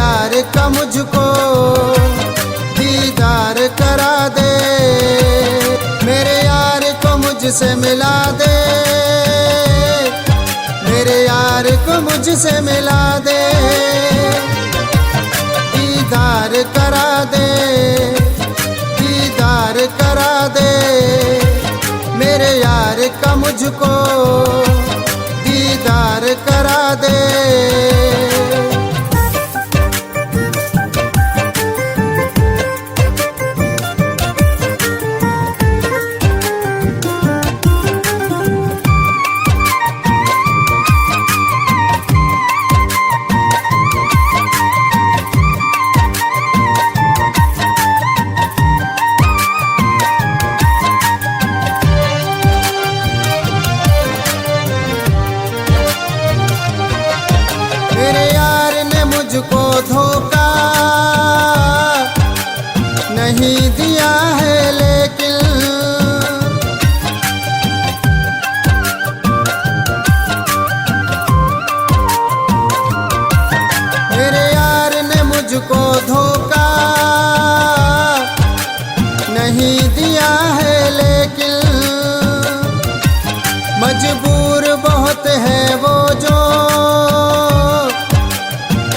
यार का मुझको दीदार करा दे, मेरे यार को मुझसे मिला दे, मेरे यार को मुझसे मिला दे, दीदार करा दे, दीदार करा दे, मेरे यार का मुझको दीदार करा दे। मेरे यार ने मुझको धोखा नहीं दिया है, लेकिन मेरे यार ने मुझको धोखा नहीं दिया है, लेकिन मजबूर बहुत है वो जो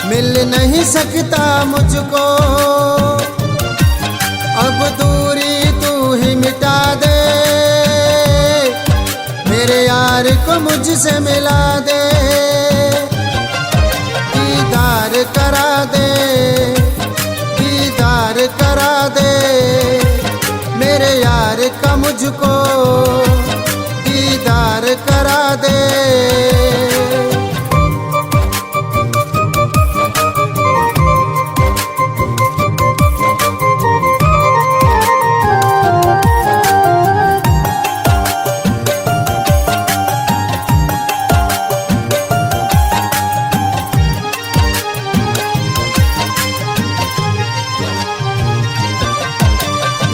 मिल नहीं सकता मुझको, अब दूरी तू ही मिटा दे, मेरे यार को मुझसे मिला दे, दीदार करा दे, दीदार करा दे, मेरे यार का मुझको दीदार करा दे।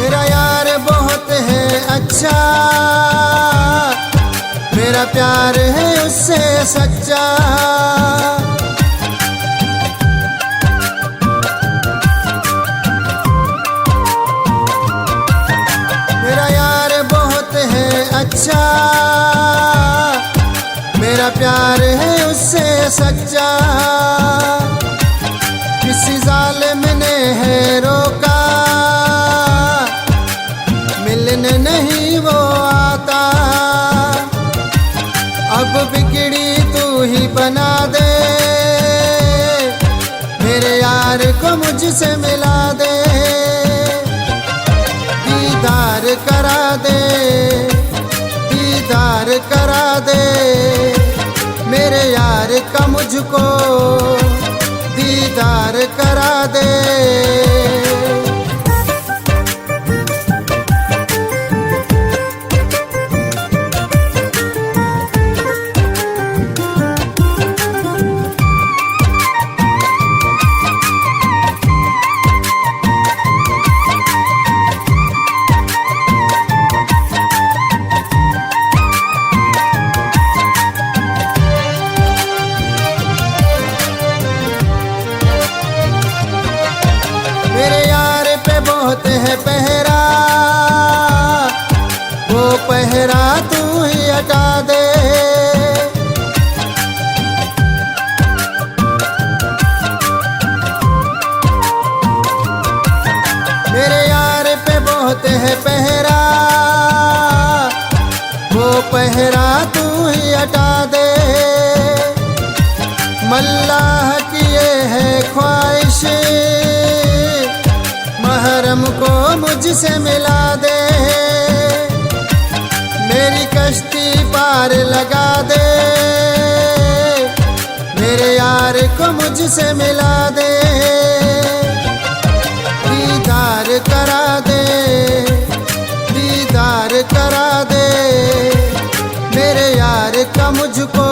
मेरा यार बहुत है अच्छा, मेरा प्यार है उससे सच्चा, मेरा यार बहुत है अच्छा, मेरा प्यार है उससे सच्चा, किसी जालिम ने है रोका, मिलने नहीं वो आता, अब बिगड़ी तू ही बना दे, मेरे यार को मुझसे मिला दे, दीदार करा दे, दीदार करा दे, मेरे यार का मुझको दीदार करा दे। मेरे यार पे बहुत है पहरा, वो पहरा तू ही हटा दे, मेरे यार पे बहुत है पहरा, वो पहरा तू ही हटा दे, मल्लाह की ये है ख्वाहिश, महरम को मुझसे मिला दे, मेरी कश्ती पार लगा दे, मेरे यार को मुझसे मिला दे, दीदार करा दे, दीदार करा दे, मेरे यार का मुझको